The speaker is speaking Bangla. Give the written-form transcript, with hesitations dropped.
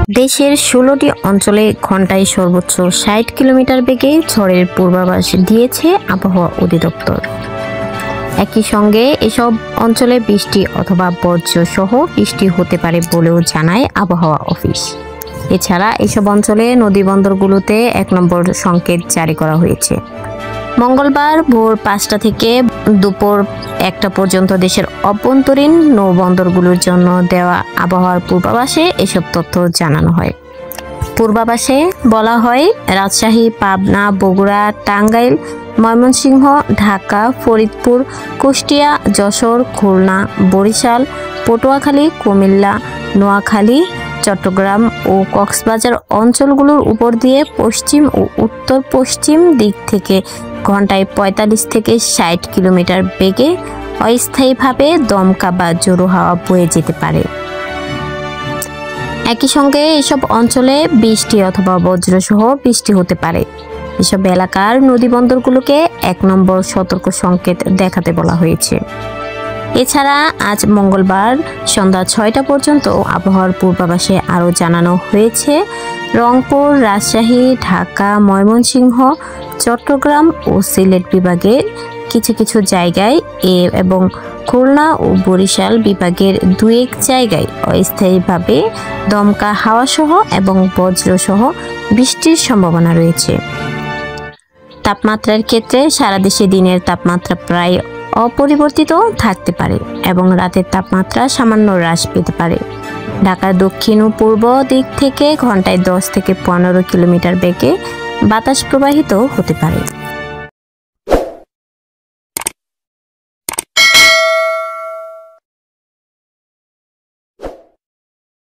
দেশের 16টি অঞ্চলে ঘন্টায় সর্বোচ্চ 60 কিলোমিটার বেগে ঝড়ের পূর্বাভাস দিয়েছে আবহাওয়া অধিদপ্তর। একই সঙ্গে এসব অঞ্চলে বৃষ্টি অথবা বজ্র সহ বৃষ্টি হতে পারে বলেও জানায় আবহাওয়া অফিস। এছাড়া এসব অঞ্চলে নদীবন্দরগুলোতে 1 নম্বর সংকেত জারি করা হয়েছে। মঙ্গলবার ভোর 5টা থেকে দুপুর 1টা পর্যন্ত দেশের অভ্যন্তরীণ নৌবন্দরগুলোর জন্য দেওয়া আবহাওয়ার পূর্বাভাসে এসব তথ্য জানানো হয়। পূর্বাভাসে বলা হয়, রাজশাহী, পাবনা, বগুড়া, টাঙ্গাইল, ময়মনসিংহ, ঢাকা, ফরিদপুর, কুষ্টিয়া, যশোর, খুলনা, বরিশাল, পটুয়াখালী, কুমিল্লা, নোয়াখালী, চট্টগ্রাম ও কক্সবাজার অঞ্চলগুলোর উপর দিয়ে পশ্চিম ও উত্তর পশ্চিম দিক থেকে ঘন্টায় 45 থেকে 60 কিলোমিটার বেগে অস্থায়ীভাবে দমকা বা জোড়ো হাওয়া বয়ে যেতে পারে। একই সঙ্গে এসব অঞ্চলে বৃষ্টি অথবা বজ্রসহ বৃষ্টি হতে পারে। এসব এলাকার নদীবন্দরগুলোকে 1 নম্বর সতর্ক সংকেত দেখাতে বলা হয়েছে। এছাড়া আজ মঙ্গলবার সন্ধ্যা 6টা পর্যন্ত আবহাওয়ার পূর্বাভাসে আরও জানানো হয়েছে, রংপুর, রাজশাহী, ঢাকা, ময়মনসিংহ, চট্টগ্রাম ও সিলেট বিভাগের কিছু কিছু জায়গায় এবং খুলনা ও বরিশাল বিভাগের 2-1 জায়গায় অস্থায়ীভাবে দমকা হাওয়াসহ এবং বজ্রসহ বৃষ্টির সম্ভাবনা রয়েছে। তাপমাত্রার ক্ষেত্রে সারা দেশে দিনের তাপমাত্রা প্রায় অপরিবর্তিত থাকতে পারে এবং রাতের তাপমাত্রা সামান্য হ্রাস পেতে পারে। ঢাকার দক্ষিণ ও পূর্ব দিক থেকে ঘন্টায় 10 থেকে 15 কিলোমিটার বেগে বাতাস প্রবাহিত হতে পারে।